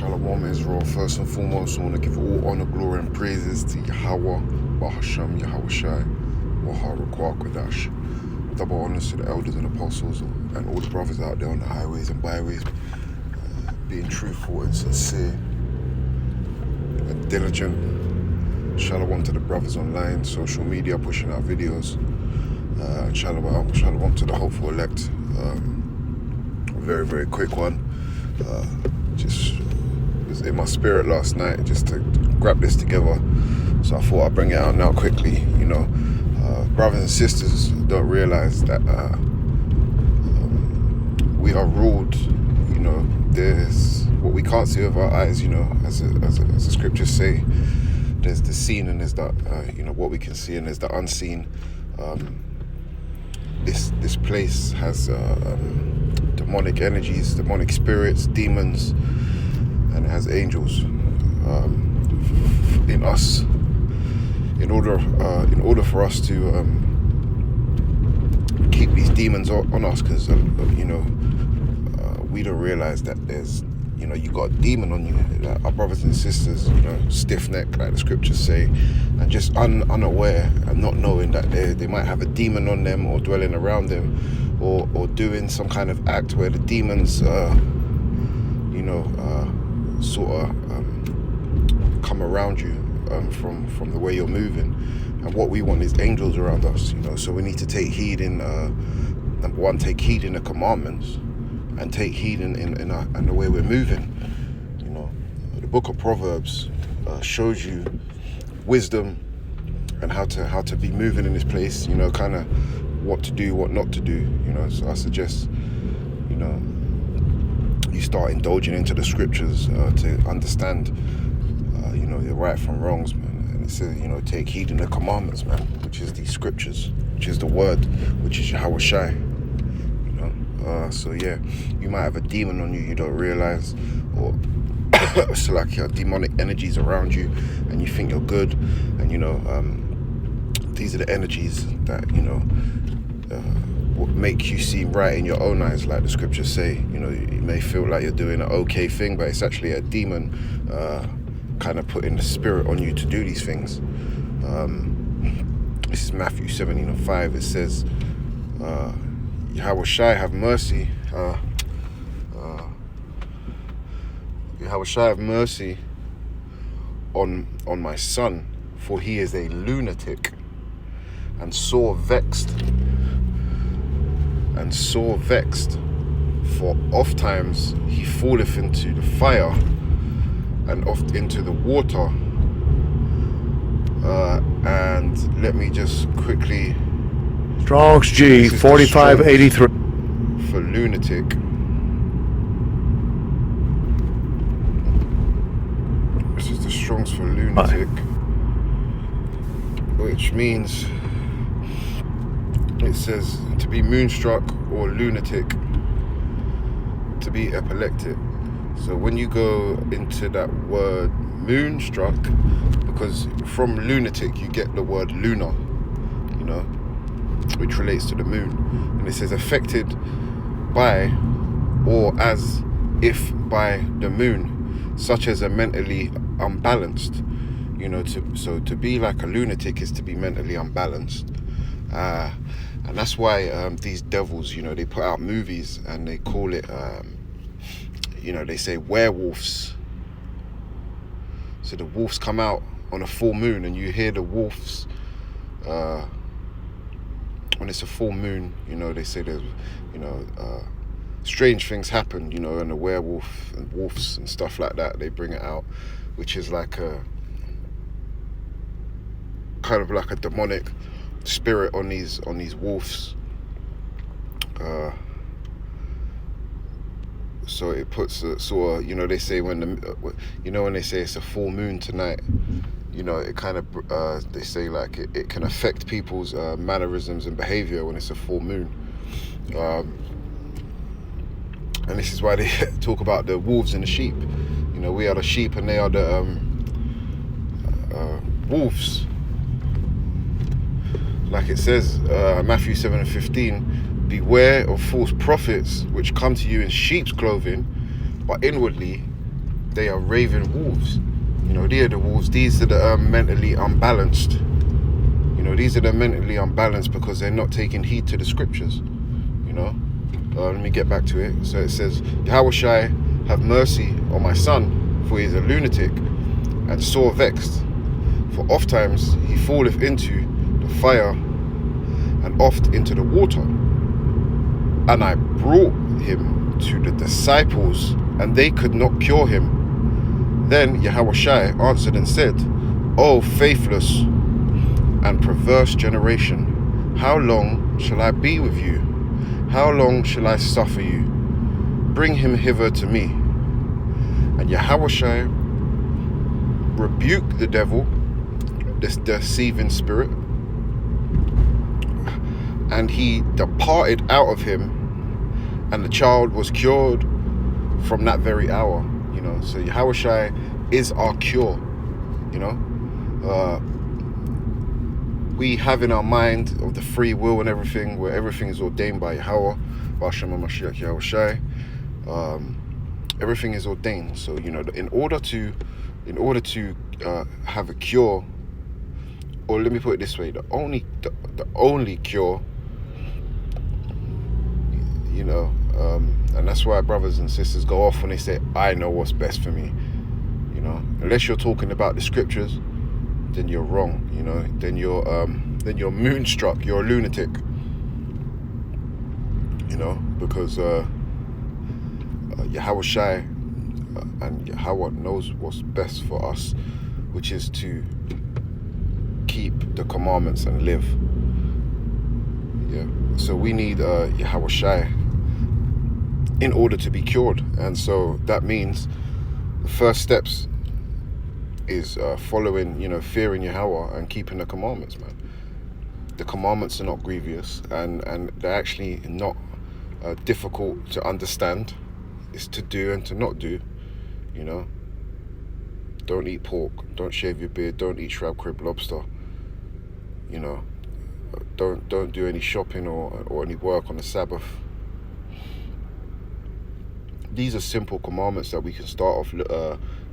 Shalom Israel. First and foremost, I want to give all honor, glory, and praises to Yahweh, Bahasham, Yahweh Shai, Wahara Kwadash. Double honors to the elders and apostles and all the brothers out there on the highways and byways, being truthful and sincere and diligent. Shalom to the brothers online, social media, pushing out videos. Shalom to the hopeful elect. Very, very quick one. Just was in my spirit last night just to grab this together, so I thought I'd bring it out now quickly. Brothers and sisters don't realize that we are ruled. There's what we can't see with our eyes. As the scriptures say, there's the seen and there's the what we can see, and there's the unseen. This place has demonic energies, demonic spirits, demons, and it has angels in us. In order for us to keep these demons on us, because we don't realize that there's you got a demon on you. Like our brothers and sisters, stiff neck, like the scriptures say, and just unaware and not knowing that they might have a demon on them or dwelling around them, or doing some kind of act where the demons, sort of come around you from the way you're moving. And what we want is angels around us, So we need to take heed in number one, take heed in the commandments, and take heed in the way we're moving. The book of Proverbs shows you wisdom and how to be moving in this place. Kind of what to do, what not to do. So I suggest you start indulging into the scriptures to understand your right from wrongs, man. And it says take heed in the commandments, man, which is the scriptures, which is the word, which is Yahweh Shai. So yeah, you might have a demon on you, you don't realize, or it's like demonic energies around you, and you think you're good, and these are the energies that make you seem right in your own eyes, like the scriptures say. You may feel like you're doing an okay thing, but it's actually a demon kind of putting the spirit on you to do these things. This is Matthew 17:5. It says, Yahweh Shai have mercy. Yahweh Shai have mercy on my son, for he is a lunatic and sore vexed. For oft times he falleth into the fire and oft into the water. And let me just quickly. Strong's G 4583 for lunatic. This is the Strong's for lunatic, which means it says to be moonstruck or lunatic, to be epileptic. So when you go into that word moonstruck, because from lunatic you get the word lunar, which relates to the moon, and it says affected by or as if by the moon, such as a mentally unbalanced. To be like a lunatic is to be mentally unbalanced, and that's why these devils, they put out movies and they call it, they say werewolves. So the wolves come out on a full moon, and you hear the wolves. When it's a full moon, they say there's, strange things happen, and the werewolf and wolves and stuff like that, they bring it out, which is like a kind of like a demonic spirit on these wolves. So it puts a sort of, they say when they say it's a full moon tonight, it kind of, they say like it can affect people's mannerisms and behavior when it's a full moon. And this is why they talk about the wolves and the sheep. We are the sheep and they are the wolves. Like it says, Matthew 7:15, beware of false prophets which come to you in sheep's clothing, but inwardly they are raving wolves. You know, they are the wolves. These are the mentally unbalanced. You know, these are the mentally unbalanced because they're not taking heed to the scriptures. You know, let me get back to it. So it says, Yahushai, have mercy on my son, for he is a lunatic and sore vexed. For oft times he falleth into the fire and oft into the water. And I brought him to the disciples, and they could not cure him. Then Yahushai answered and said, O faithless and perverse generation, how long shall I be with you? How long shall I suffer you? Bring him hither to me. And Yahushai rebuked the devil, this deceiving spirit, and he departed out of him, and the child was cured from that very hour. You know, so Yahushai is our cure. You know, we have in our mind of the free will and everything, where everything is ordained by Yahweh, Bashem Mashiach Yahushai. Everything is ordained. So, you know, in order to have a cure, or let me put it this way, the only cure, you know, and that's why brothers and sisters go off when they say, I know what's best for me. You know, unless you're talking about the scriptures, then you're wrong. You know, then you're moonstruck, you're a lunatic. You know, because Yahushai and Yahweh knows what's best for us, which is to keep the commandments and live. Yeah. So we need Yahushai in order to be cured, and so that means the first steps is following, you know, fearing Yahweh and keeping the commandments, man. The commandments are not grievous, and they're actually not difficult to understand. It's to do and to not do. You know, don't eat pork, don't shave your beard, don't eat shrimp, crab, lobster. You know, don't do any shopping or any work on the Sabbath. These are simple commandments that we can start off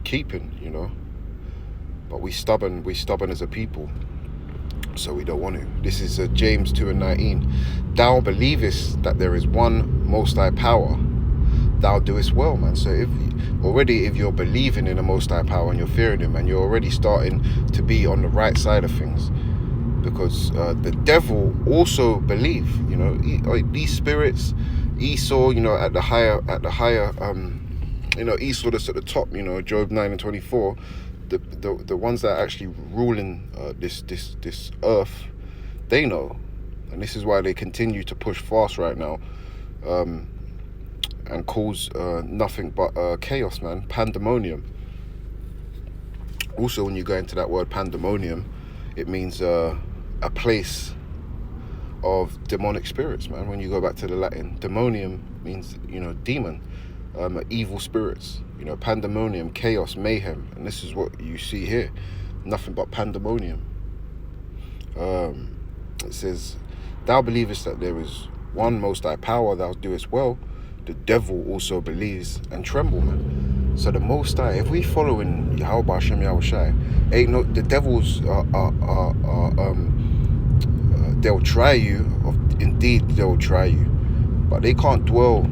keeping, you know. But we stubborn as a people, so we don't want to. This is James 2:19. Thou believest that there is one Most High power, thou doest well, man. So if you're believing in the Most High power and you're fearing him, and you're already starting to be on the right side of things, because the devil also believe, you know, these spirits, Esau, you know, at the higher, you know, Esau that's at the top, you know, Job 9:24, the ones that are actually ruling this earth, they know, and this is why they continue to push fast right now, and cause nothing but chaos, man, pandemonium. Also, when you go into that word pandemonium, it means a place of demonic spirits, man. When you go back to the Latin, demonium means, you know, demon, evil spirits. You know, pandemonium, chaos, mayhem, and this is what you see here. Nothing but pandemonium. It says, thou believest that there is one Most High power, thou doest well. The devil also believes and tremble, man. So the Most High, if we follow in Yahweh Hashem Yahushai, ain't no, the devils they'll try you. Indeed, they'll try you, but they can't dwell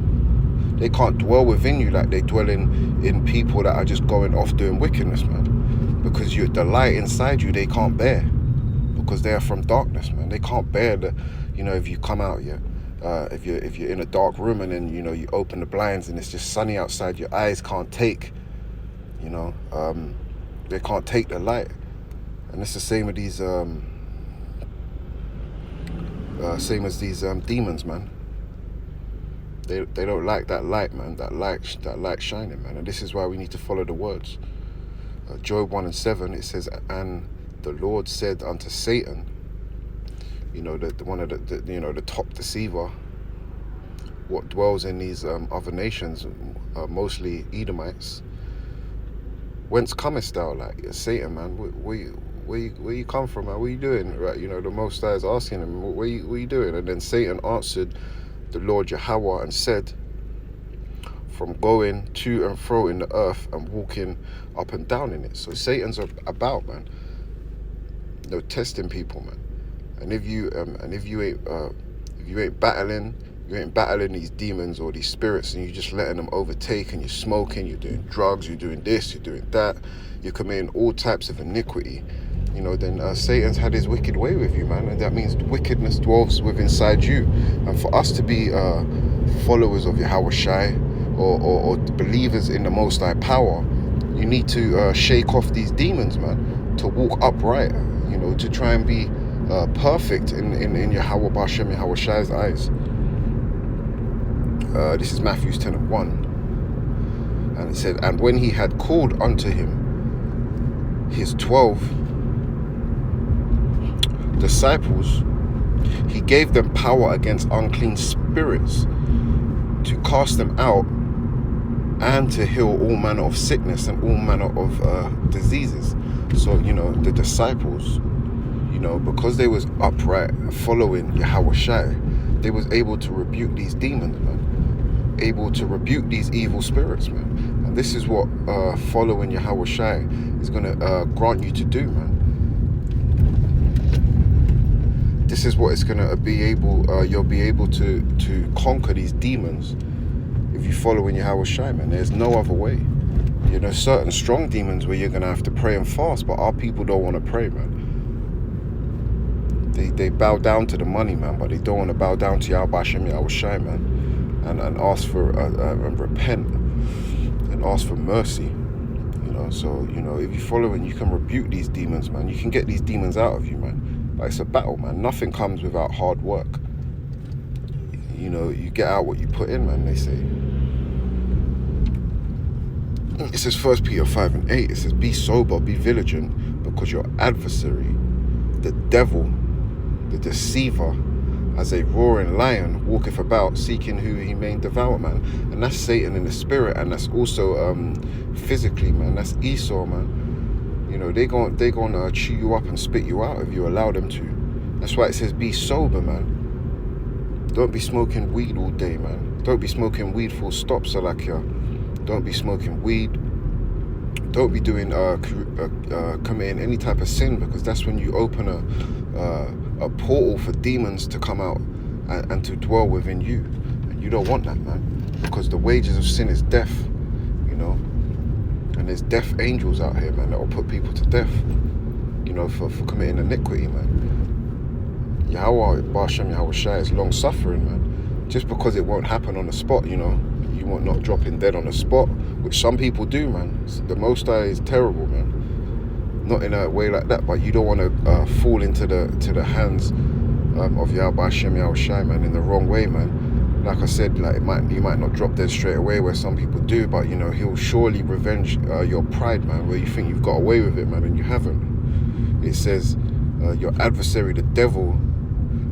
within you like they dwell in people that are just going off doing wickedness, man. Because the light inside you, they can't bear, because they are from darkness, man. They can't bear the, you know, if you come out, yeah. If you're in a dark room and then, you know, you open the blinds and it's just sunny outside, your eyes can't take, you know, they can't take the light. And it's the same with these demons, man. They don't like that light, man. That light shining, man. And this is why we need to follow the words. Job 1:7, it says, and the Lord said unto Satan, you know, one of the you know, the top deceiver, what dwells in these other nations, mostly Edomites. Whence comest thou? Like, Satan, man, where you come from, man? What are you doing? Right, you know, the Most High is asking him, what are you doing? And then Satan answered the Lord Yahweh and said, from going to and fro in the earth and walking up and down in it. So Satan's about, man, testing people, man. And if you ain't battling these demons or these spirits, and you're just letting them overtake, and you're smoking, you're doing drugs, you're doing this, you're doing that, you're committing all types of iniquity, then Satan's had his wicked way with you, man. And that means wickedness dwells within inside you. And for us to be followers of Yahweh Shai, or believers in the Most High power, you need to shake off these demons, man, to walk upright, to try and be perfect in Yahweh Bashem, Yahweh Shai's eyes. This is Matthew 10:1. And it said, and when he had called unto him his 12 disciples, he gave them power against unclean spirits to cast them out and to heal all manner of sickness and all manner of diseases. So, the disciples, because they was upright following Yahweh Shai, they was able to rebuke these demons, man. Able to rebuke these evil spirits, man. And this is what following Yahweh Shai is going to grant you to do, man. This is what it's going to be able, you'll be able to conquer these demons if you follow in Yahweh Shai, man. There's no other way. Certain strong demons where you're going to have to pray and fast, but our people don't want to pray, man. They bow down to the money, man, but they don't want to bow down to Yahweh Hashem, Yahweh Shai, man, and ask for, and repent, and ask for mercy, So, if you follow and you can rebuke these demons, man, you can get these demons out of you, man. But it's a battle, man. Nothing comes without hard work. You get out what you put in, man, they say. It says 1 Peter 5:8, it says, be sober, be vigilant, because your adversary, the devil, the deceiver, as a roaring lion, walketh about, seeking who he may devour, man. And that's Satan in the spirit, and that's also physically, man. That's Esau, man. They gonna chew you up and spit you out if you allow them to. That's why it says be sober, man. Don't be smoking weed all day, man. Don't be smoking weed full stop, Salakia. Don't be smoking weed. Don't be doing committing any type of sin, because that's when you open a portal for demons to come out and to dwell within you. And you don't want that, man, because the wages of sin is death, and there's death angels out here, man, that will put people to death, for committing iniquity, man. Yahweh Bashem, Yahweh Shai is long suffering, man. Just because it won't happen on the spot, you won't not dropping dead on the spot, which some people do, man. The Most High is terrible, man. Not in a way like that, but you don't want to fall into the hands of Yahweh Hashem, Yahweh Shai, man, in the wrong way, man. Like I said, like you might not drop dead straight away where some people do, but he'll surely revenge your pride, man, where you think you've got away with it, man, and you haven't. It says your adversary, the devil,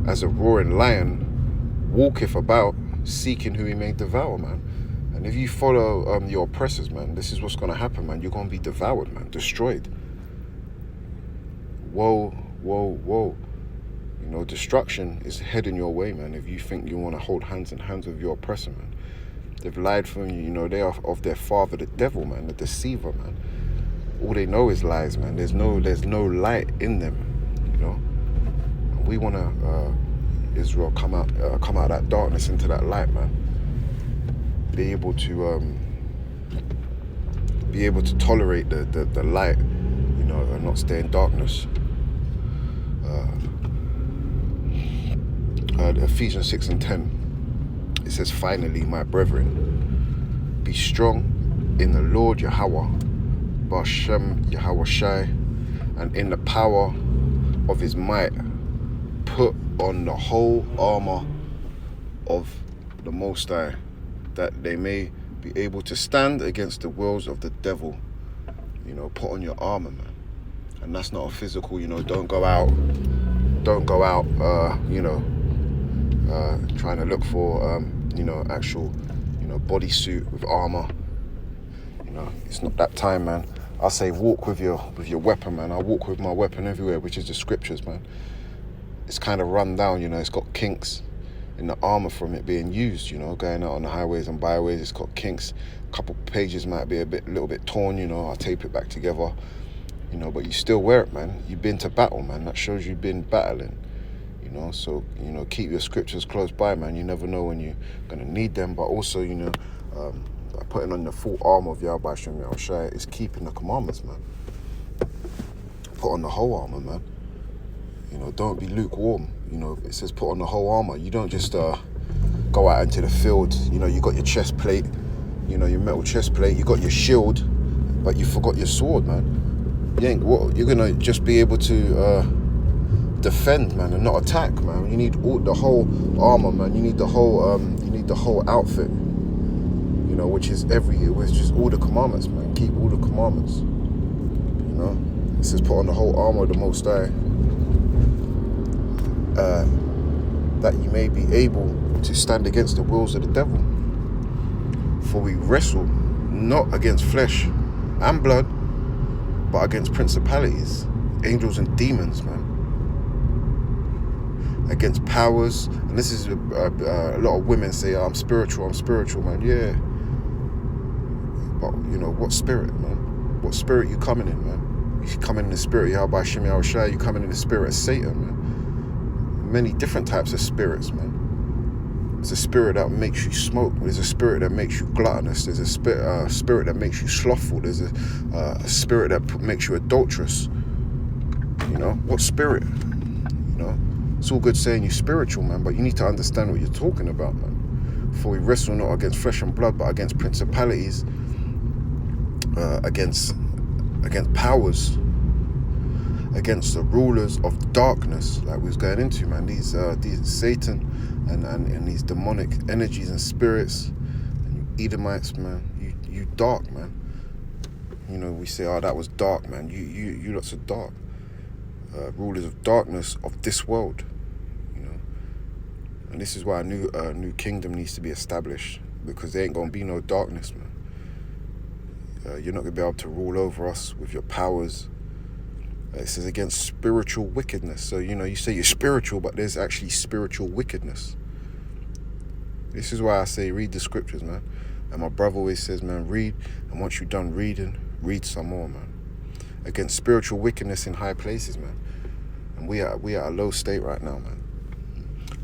as a roaring lion, walketh about, seeking who he may devour, man. And if you follow your oppressors, man, this is what's going to happen, man. You're going to be devoured, man, destroyed. Whoa, whoa, whoa. Destruction is heading your way, man, if you think you want to hold hands in hands with your oppressor, man. They've lied from you, they are of their father, the devil, man, the deceiver, man. All they know is lies, man. There's no light in them, And we want to, Israel, come out of that darkness into that light, man. Be able to tolerate the light, and not stay in darkness. Ephesians 6:10, it says, finally, my brethren, be strong in the Lord Yahweh, Bashem Yahweh Shai, and in the power of his might, put on the whole armor of the Most High, that they may be able to stand against the wiles of the devil. Put on your armor, man. And that's not a physical, don't go out, trying to look for, actual, bodysuit with armor. It's not that time, man. I say walk with your weapon, man. I walk with my weapon everywhere, which is the scriptures, man. It's kind of run down, it's got kinks. in the armor from it being used, you know, going out on the highways and byways. It's got kinks. A couple pages might be a little bit torn, you know. I'll tape it back together, you know, but you still wear it, man. You've been to battle, man. That shows you've been battling, you know. So, you know, keep your scriptures close by, man. You never know when you're gonna need them. But also, you know, putting on the full armor of Yahweh Hashem Yahushua is keeping the commandments, man. Put on the whole armor, man. You know, don't be lukewarm. You know, it says put on the whole armor. You don't just go out into the field. You know, you got your chest plate, you know, your metal chest plate. You got your shield, but you forgot your sword, man. You ain't. What? You're gonna just be able to defend, man, and not attack, man. You need the whole armor, man. You need the whole. You need the whole outfit. You know, which is all the commandments, man. Keep all the commandments. You know, it says put on the whole armor of the Most High. That you may be able to stand against the wills of the devil. For we wrestle not against flesh and blood, but against principalities, angels and demons, man. Against powers. And this is a lot of women say, I'm spiritual, man. Yeah. But, you know, what spirit, man? What spirit you coming in, man? You coming in the spirit, Yahweh Hashem Yahushua, you coming in the spirit of Satan, man. Many different types of spirits, man. There's a spirit that makes you smoke. There's a spirit that makes you gluttonous. There's a spirit that makes you slothful. There's a spirit that makes you adulterous. You know, what spirit? You know, it's all good saying you're spiritual, man, but you need to understand what you're talking about, man. For we wrestle not against flesh and blood, but against principalities, against powers, against the rulers of darkness, like we was going into, man. These Satan and these demonic energies and spirits, and you Edomites, man. You dark, man. You know, we say, oh, that was dark, man. You lots of dark. Rulers of darkness of this world, you know. And this is why a new kingdom needs to be established, because there ain't gonna be no darkness, man. You're not gonna be able to rule over us with your powers. It says against spiritual wickedness. So, you know, you say you're spiritual, but there's actually spiritual wickedness. This is why I say read the scriptures, man. And my brother always says, man, read. And once you're done reading, read some more, man. Against spiritual wickedness in high places, man. And we are at a low state right now, man.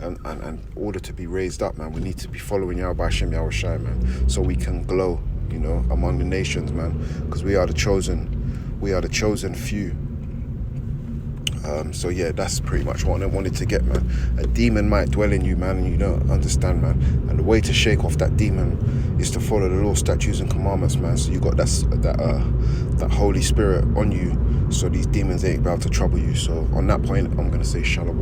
And in order to be raised up, man, we need to be following Yahweh Hashem Yahushua, man. So we can glow, you know, among the nations, man. Because we are the chosen few. So yeah, that's pretty much what I wanted to get, man. A demon might dwell in you, man, and you don't understand, man. And the way to shake off that demon is to follow the law, statutes, and commandments, man. So you got that Holy Spirit on you, so these demons ain't about to trouble you. So on that point, I'm gonna say shalom.